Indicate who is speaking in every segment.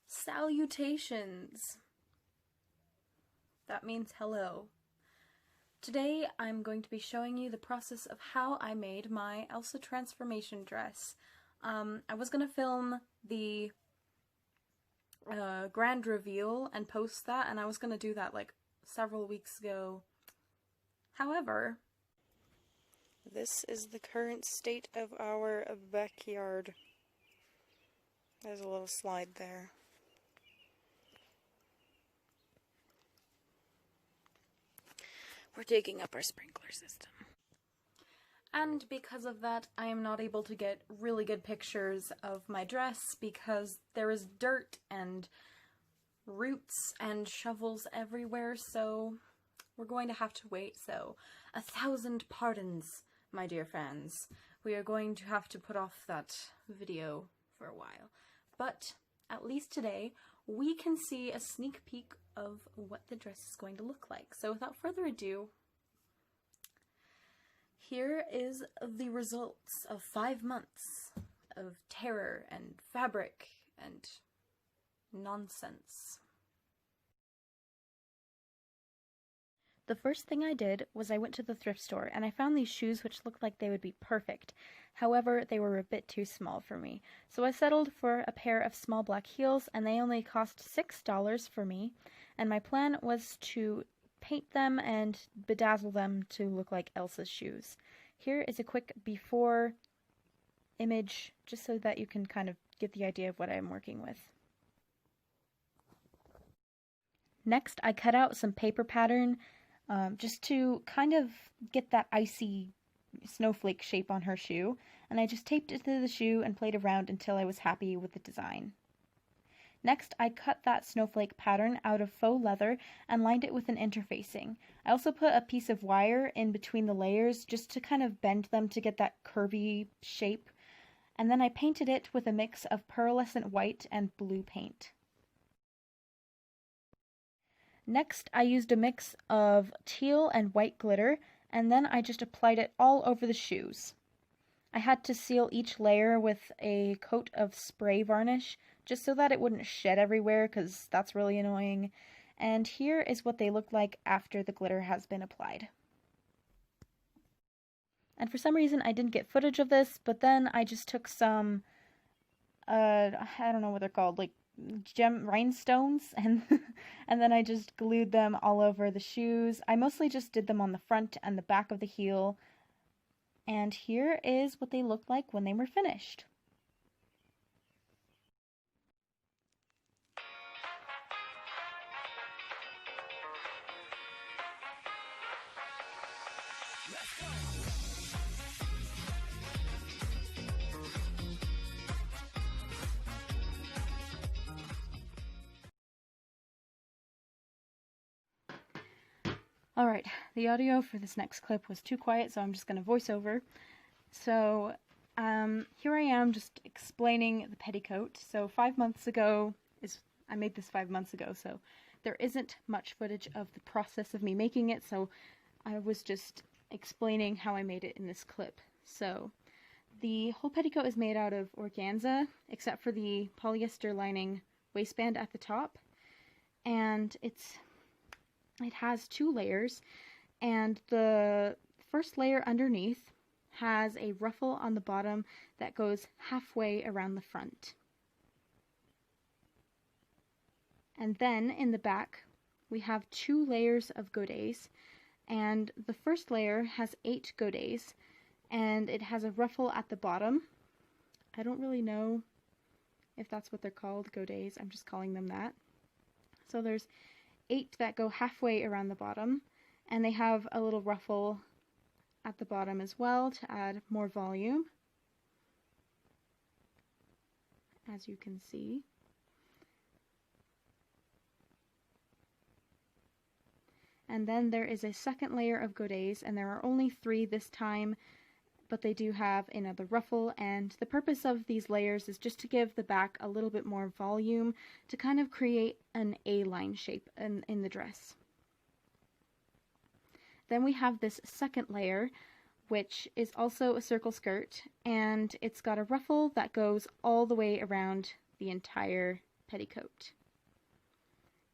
Speaker 1: Salutations! That means hello. Today I'm going to be showing you the process of how I made my Elsa transformation dress. I was going to film the grand reveal and post that, and I was going to do that like several weeks ago. However, this is the current state of our backyard. There's a little slide there. We're digging up our sprinkler system. And because of that, I am not able to get really good pictures of my dress because there is dirt and roots and shovels everywhere, so we're going to have to wait. So 1,000 pardons, my dear fans. We are going to have to put off that video for a while. But at least today, we can see a sneak peek of what the dress is going to look like. So without further ado, here is the results of 5 months of terror and fabric and nonsense. The first thing I did was I went to the thrift store and I found these shoes which looked like they would be perfect. However, they were a bit too small for me. So I settled for a pair of small black heels and they only cost $6 for me. And my plan was to paint them and bedazzle them to look like Elsa's shoes. Here is a quick before image just so that you can kind of get the idea of what I'm working with. Next, I cut out some paper pattern just to kind of get that icy snowflake shape on her shoe, and I just taped it to the shoe and played around until I was happy with the design. Next, I cut that snowflake pattern out of faux leather and lined it with an interfacing. I also put a piece of wire in between the layers just to kind of bend them to get that curvy shape, and then I painted it with a mix of pearlescent white and blue paint. Next, I used a mix of teal and white glitter, and then I just applied it all over the shoes. I had to seal each layer with a coat of spray varnish, just so that it wouldn't shed everywhere, because that's really annoying. And here is what they look like after the glitter has been applied. And for some reason, I didn't get footage of this, but then I just took some, I don't know what they're called, like rhinestones, and then I just glued them all over the shoes. I mostly just did them on the front and the back of the heel, and here is what they looked like when they were finished. Alright, the audio for this next clip was too quiet, so I'm just going to voice over. So, here I am just explaining the petticoat. So 5 months ago, I made this 5 months ago, so there isn't much footage of the process of me making it, so I was just explaining how I made it in this clip. So, the whole petticoat is made out of organza, except for the polyester lining waistband at the top, and it has 2 layers, and the first layer underneath has a ruffle on the bottom that goes halfway around the front. And then in the back we have 2 layers of godets, and the first layer has 8 godets, and it has a ruffle at the bottom. I don't really know if that's what they're called, godets, I'm just calling them that. So there's 8 that go halfway around the bottom, and they have a little ruffle at the bottom as well to add more volume, as you can see. And then there is a second layer of godets, and there are only 3 this time, but they do have another ruffle, and the purpose of these layers is just to give the back a little bit more volume to kind of create an A-line shape in the dress. Then we have this second layer, which is also a circle skirt, and it's got a ruffle that goes all the way around the entire petticoat.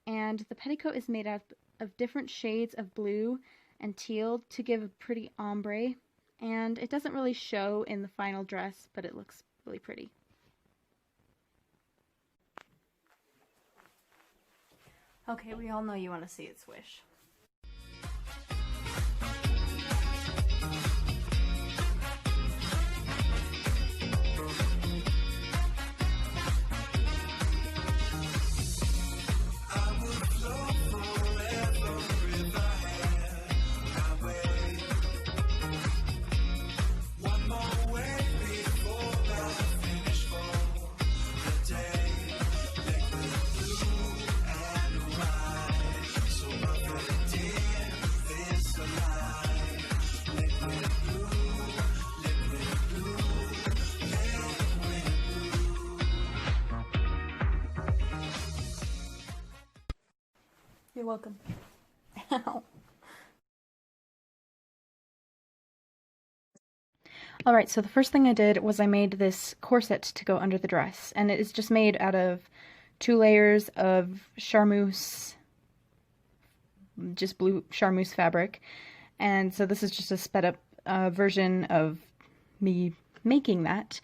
Speaker 1: And the petticoat is made up of different shades of blue and teal to give a pretty ombre, and it doesn't really show in the final dress, but it looks really pretty. Okay, we all know you want to see it swish. You're welcome. Ow. Alright, so the first thing I did was I made this corset to go under the dress, and it is just made out of 2 layers of Charmuse, just blue Charmuse fabric, and so this is just a sped up version of me making that.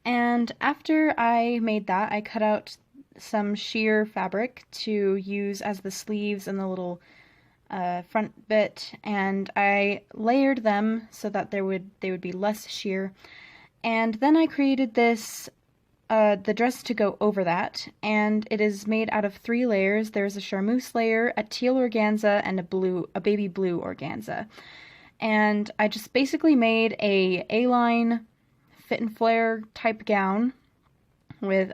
Speaker 1: And after I made that, I cut out some sheer fabric to use as the sleeves and the little front bit, and I layered them so that they would be less sheer. And then I created this the dress to go over that, and it is made out of 3 layers. There's a Charmuse layer, a teal organza, and a baby blue organza. And I just basically made a A-line fit and flare type gown with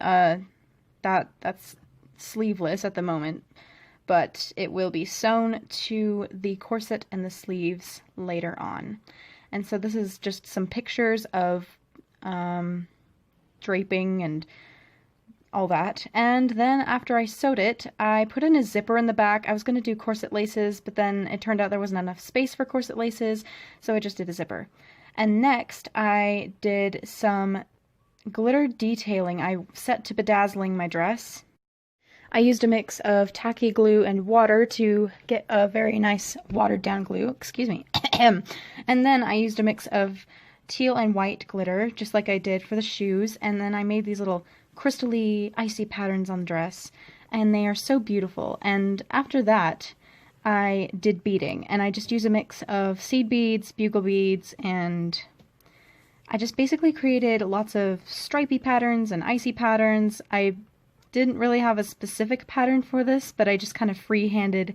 Speaker 1: that's sleeveless at the moment, but it will be sewn to the corset and the sleeves later on. And so this is just some pictures of draping and all that. And then after I sewed it, I put in a zipper in the back. I was going to do corset laces, but then it turned out there wasn't enough space for corset laces, so I just did a zipper. And next I did some glitter detailing. I set to bedazzling my dress. I used a mix of tacky glue and water to get a very nice watered down glue, excuse me. And then I used a mix of teal and white glitter, just like I did for the shoes, and then I made these little crystally icy patterns on the dress, and they are so beautiful. And after that, I did beading, and I just used a mix of seed beads, bugle beads, and I just basically created lots of stripy patterns and icy patterns. I didn't really have a specific pattern for this, but I just kind of free-handed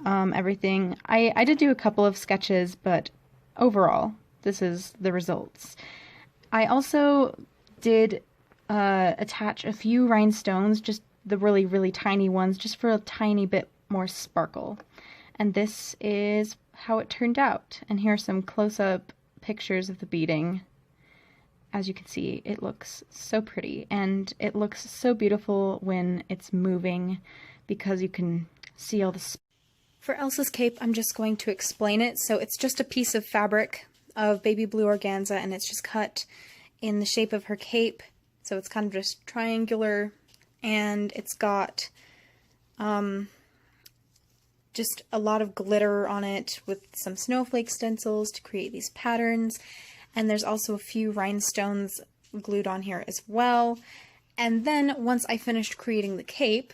Speaker 1: everything. I did do a couple of sketches, but overall, this is the results. I also did attach a few rhinestones, just the really, really tiny ones, just for a tiny bit more sparkle. And this is how it turned out. And here are some close-up pictures of the beading. As you can see, it looks so pretty, and it looks so beautiful when it's moving because you can see all the... For Elsa's cape, I'm just going to explain it. So it's just a piece of fabric of baby blue organza, and it's just cut in the shape of her cape. So it's kind of just triangular, and it's got just a lot of glitter on it with some snowflake stencils to create these patterns. And there's also a few rhinestones glued on here as well. And then once I finished creating the cape,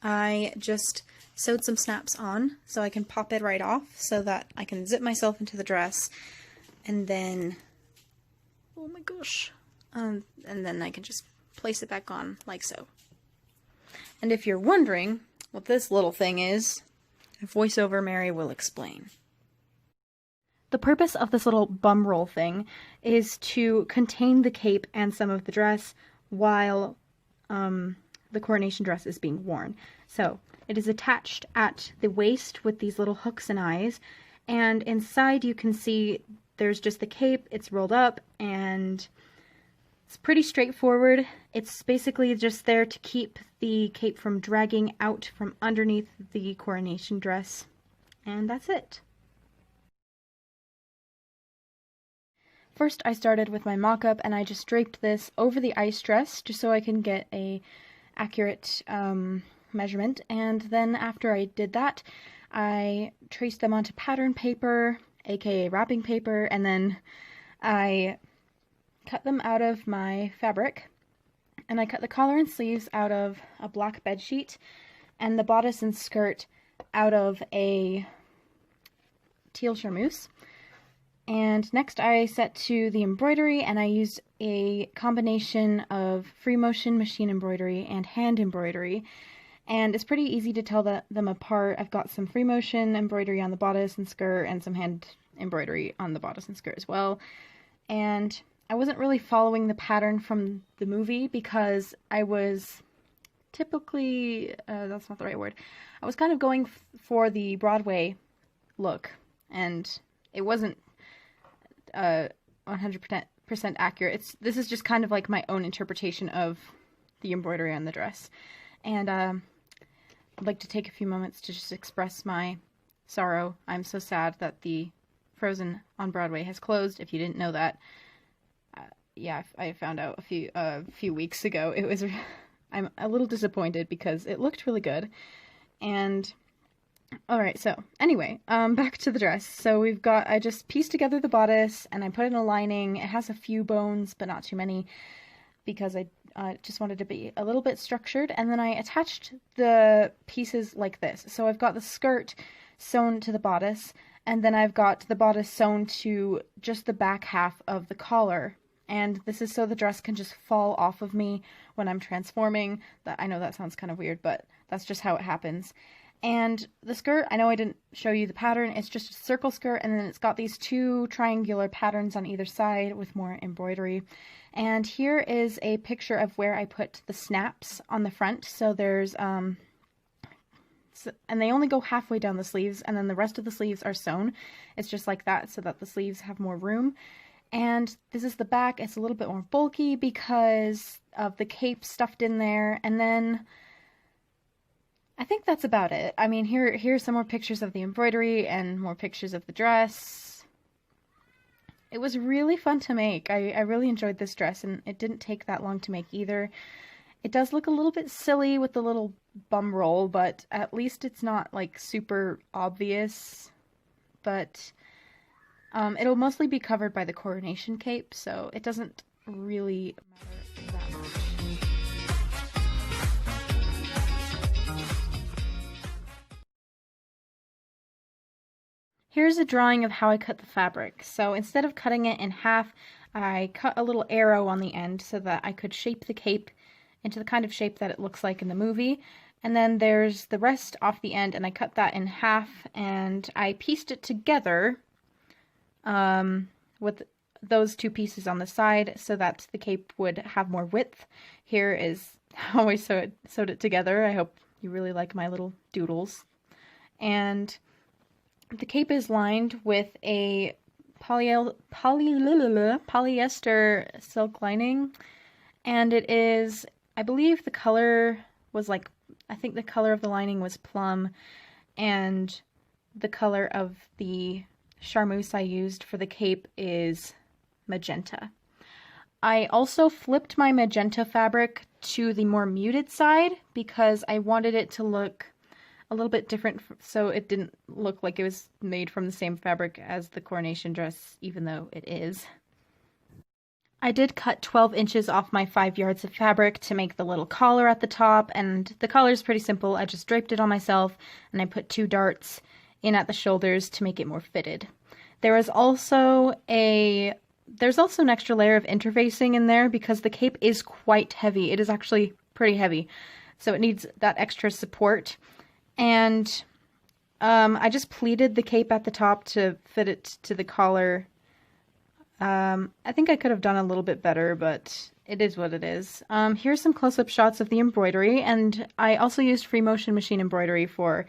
Speaker 1: I just sewed some snaps on so I can pop it right off so that I can zip myself into the dress, and then, oh my gosh, and then I can just place it back on like so. And if you're wondering what this little thing is, voiceover Mary will explain. The purpose of this little bum roll thing is to contain the cape and some of the dress while the coronation dress is being worn. So it is attached at the waist with these little hooks and eyes, and inside you can see there's just the cape. It's rolled up, and it's pretty straightforward. It's basically just there to keep the cape from dragging out from underneath the coronation dress, and that's it. first I started with my mock-up and I just draped this over the ice dress just so I can get a accurate measurement, and then after I did that I traced them onto pattern paper, aka wrapping paper, and then I cut them out of my fabric, and I cut the collar and sleeves out of a black bed sheet and the bodice and skirt out of a teal charmuse. And next I set to the embroidery, and I used a combination of free motion machine embroidery and hand embroidery, and it's pretty easy to tell them apart. I've got some free motion embroidery on the bodice and skirt and some hand embroidery on the bodice and skirt as well. And I wasn't really following the pattern from the movie because I was typically, that's not the right word, I was kind of going for the Broadway look, and it wasn't 100% accurate. This is just kind of like my own interpretation of the embroidery on the dress. And I'd like to take a few moments to just express my sorrow. I'm so sad that the Frozen on Broadway has closed. If you didn't know that, yeah, I found out a few weeks ago. I'm a little disappointed because it looked really good. And alright, so anyway, back to the dress. So I just pieced together the bodice and I put in a lining. It has a few bones, but not too many, because I just wanted to be a little bit structured. And then I attached the pieces like this. So I've got the skirt sewn to the bodice, and then I've got the bodice sewn to just the back half of the collar. And this is so the dress can just fall off of me when I'm transforming. I know that sounds kind of weird, but that's just how it happens. And the skirt, I know I didn't show you the pattern, it's just a circle skirt, and then it's got these two triangular patterns on either side with more embroidery. And here is a picture of where I put the snaps on the front. So there's, and they only go halfway down the sleeves, and then the rest of the sleeves are sewn. It's just like that so that the sleeves have more room. And this is the back. It's a little bit more bulky because of the cape stuffed in there. And then I think that's about it. I mean, here's some more pictures of the embroidery and more pictures of the dress. It was really fun to make. I really enjoyed this dress, and it didn't take that long to make either. It does look a little bit silly with the little bum roll, but at least it's not like super obvious. But it'll mostly be covered by the coronation cape, so it doesn't really matter that much. Here's a drawing of how I cut the fabric. So instead of cutting it in half, I cut a little arrow on the end so that I could shape the cape into the kind of shape that it looks like in the movie. And then there's the rest off the end, and I cut that in half, and I pieced it together with those two pieces on the side so that the cape would have more width. Here is how I sewed it together. I hope you really like my little doodles. And the cape is lined with a polyester silk lining, and it is, I believe the color was like, I think the color of the lining was plum, and the color of the charmuse I used for the cape is magenta. I also flipped my magenta fabric to the more muted side because I wanted it to look a little bit different, so it didn't look like it was made from the same fabric as the coronation dress, even though it is. I did cut 12 inches off my 5 yards of fabric to make the little collar at the top, and the collar is pretty simple. I just draped it on myself, and I put 2 darts in at the shoulders to make it more fitted. There's also an extra layer of interfacing in there because the cape is quite heavy. It is actually pretty heavy, so it needs that extra support. And I just pleated the cape at the top to fit it to the collar. I think I could have done a little bit better, but it is what it is. Here's some close-up shots of the embroidery, and I also used free motion machine embroidery for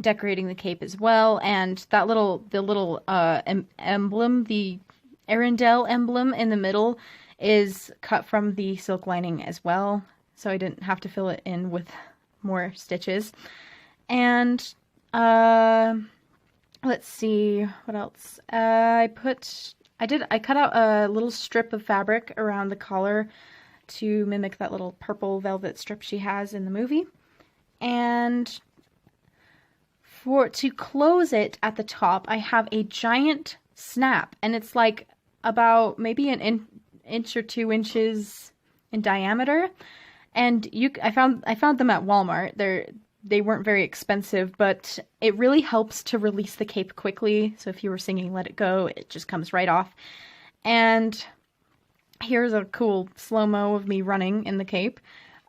Speaker 1: decorating the cape as well. And that the little emblem, the Arendelle emblem in the middle, is cut from the silk lining as well, so I didn't have to fill it in with more stitches. And let's see what else. I put I cut out a little strip of fabric around the collar to mimic that little purple velvet strip she has in the movie. And to close it at the top, I have a giant snap, and it's like about maybe an inch or 2 inches in diameter. And I found them at Walmart. They weren't very expensive, but it really helps to release the cape quickly. So if you were singing Let It Go, it just comes right off. And here's a cool slow-mo of me running in the cape.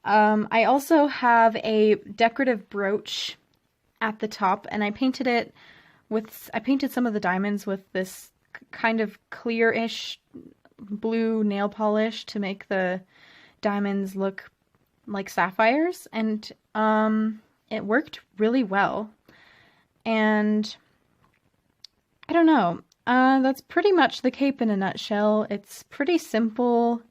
Speaker 1: I also have a decorative brooch at the top, and I painted some of the diamonds with this kind of clear-ish blue nail polish to make the diamonds look like sapphires, and it worked really well. And I don't know, that's pretty much the cape in a nutshell. It's pretty simple,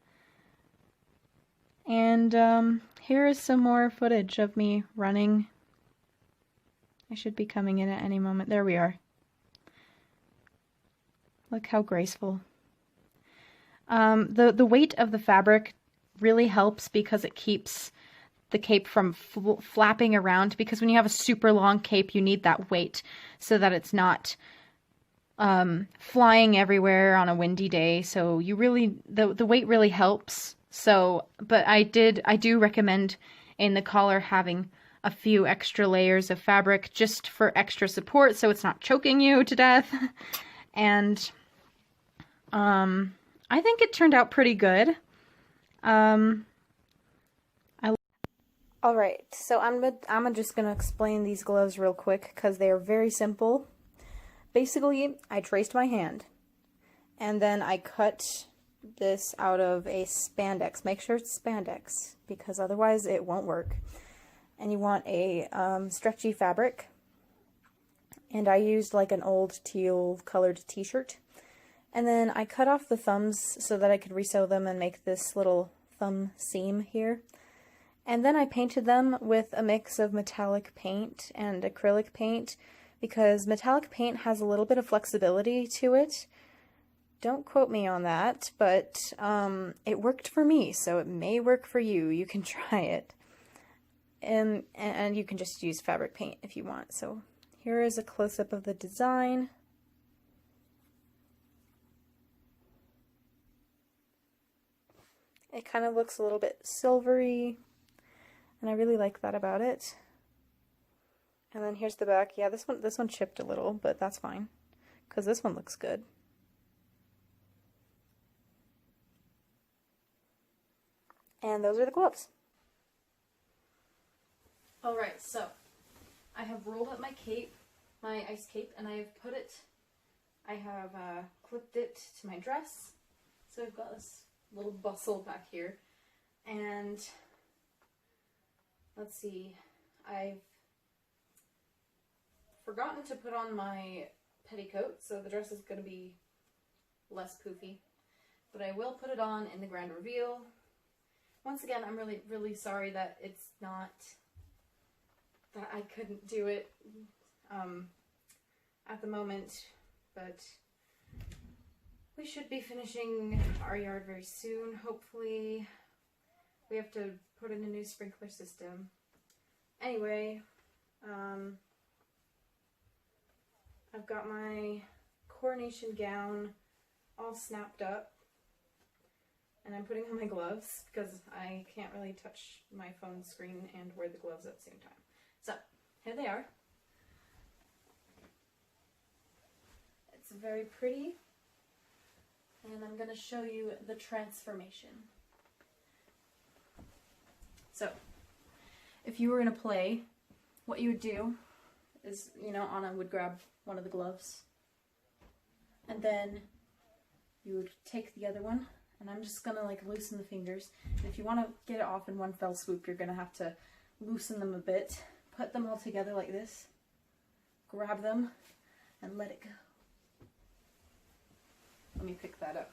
Speaker 1: and here is some more footage of me running. I should be coming in at any moment. There we are. Look how graceful. The weight of the fabric really helps because it keeps the cape from flapping around, because when you have a super long cape, you need that weight so that it's not flying everywhere on a windy day. So you really, the weight really helps. So, but I do recommend in the collar having a few extra layers of fabric just for extra support so it's not choking you to death. And I think it turned out pretty good. Alright, so I'm just going to explain these gloves real quick because they are very simple. Basically, I traced my hand, and then I cut this out of a spandex. Make sure it's spandex, because otherwise it won't work. And you want a stretchy fabric, and I used like an old teal colored t-shirt. And then I cut off the thumbs so that I could resew them and make this little thumb seam here. And then I painted them with a mix of metallic paint and acrylic paint, because metallic paint has a little bit of flexibility to it. Don't quote me on that, but it worked for me, so it may work for you. You can try it. And you can just use fabric paint if you want. So here is a close-up of the design. It kind of looks a little bit silvery, and I really like that about it. And then here's the back. Yeah, this one chipped a little, but that's fine, because this one looks good. And those are the gloves. Alright, so I have rolled up my cape, my ice cape, and I have clipped it to my dress. So I've got this little bustle back here, and let's see, I've forgotten to put on my petticoat, so the dress is going to be less poofy, but I will put it on in the grand reveal. Once again, I'm really, really sorry that I couldn't do it at the moment, but we should be finishing our yard very soon, hopefully. We have to put in a new sprinkler system. Anyway, I've got my coronation gown all snapped up, and I'm putting on my gloves because I can't really touch my phone screen and wear the gloves at the same time. So, here they are. It's very pretty. And I'm going to show you the transformation. So, if you were in a play, what you would do is, Anna would grab one of the gloves, and then you would take the other one, and I'm just going to loosen the fingers. And if you want to get it off in one fell swoop, you're going to have to loosen them a bit, put them all together like this, grab them, and let it go. Let me pick that up.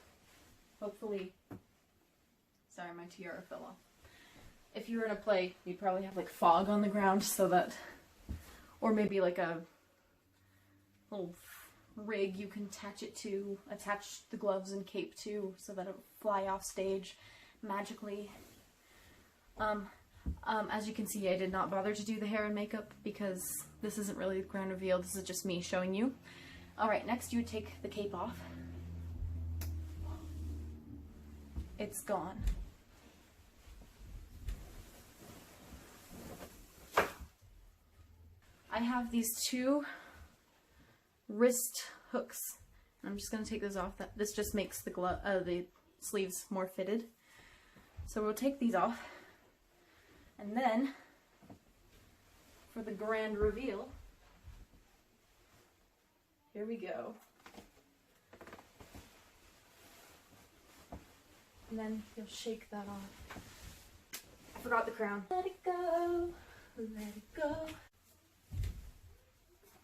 Speaker 1: Hopefully, sorry, my tiara fell off. If you were in a play, you'd probably have fog on the ground so that, or maybe a little rig you can attach the gloves and cape to so that it will fly off stage magically. As you can see, I did not bother to do the hair and makeup because this isn't really the grand reveal, this is just me showing you. Alright, next you would take the cape off. It's gone. I have these two wrist hooks. I'm just going to take this off. This just makes the sleeves more fitted. So we'll take these off. And then, for the grand reveal, here we go. And then you'll shake that off. I forgot the crown. Let it go, let it go.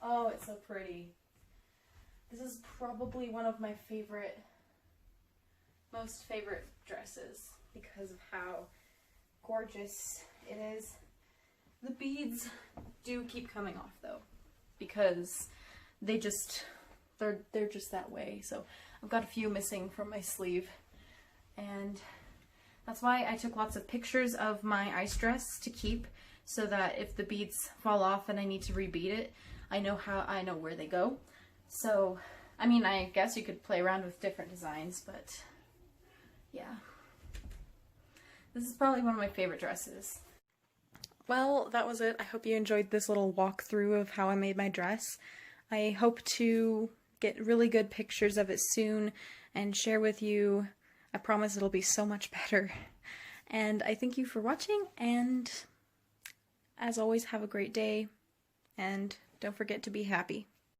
Speaker 1: Oh, it's so pretty. This is probably one of my most favorite dresses because of how gorgeous it is. The beads do keep coming off though, because they're just that way. So I've got a few missing from my sleeve, and that's why I took lots of pictures of my ice dress to keep, so that if the beads fall off and I need to rebead it, I know where they go. So, I mean, I guess you could play around with different designs, but yeah. This is probably one of my favorite dresses. Well, that was it. I hope you enjoyed this little walkthrough of how I made my dress. I hope to get really good pictures of it soon and share with you. I promise it'll be so much better. And I thank you for watching, and as always, have a great day, and don't forget to be happy.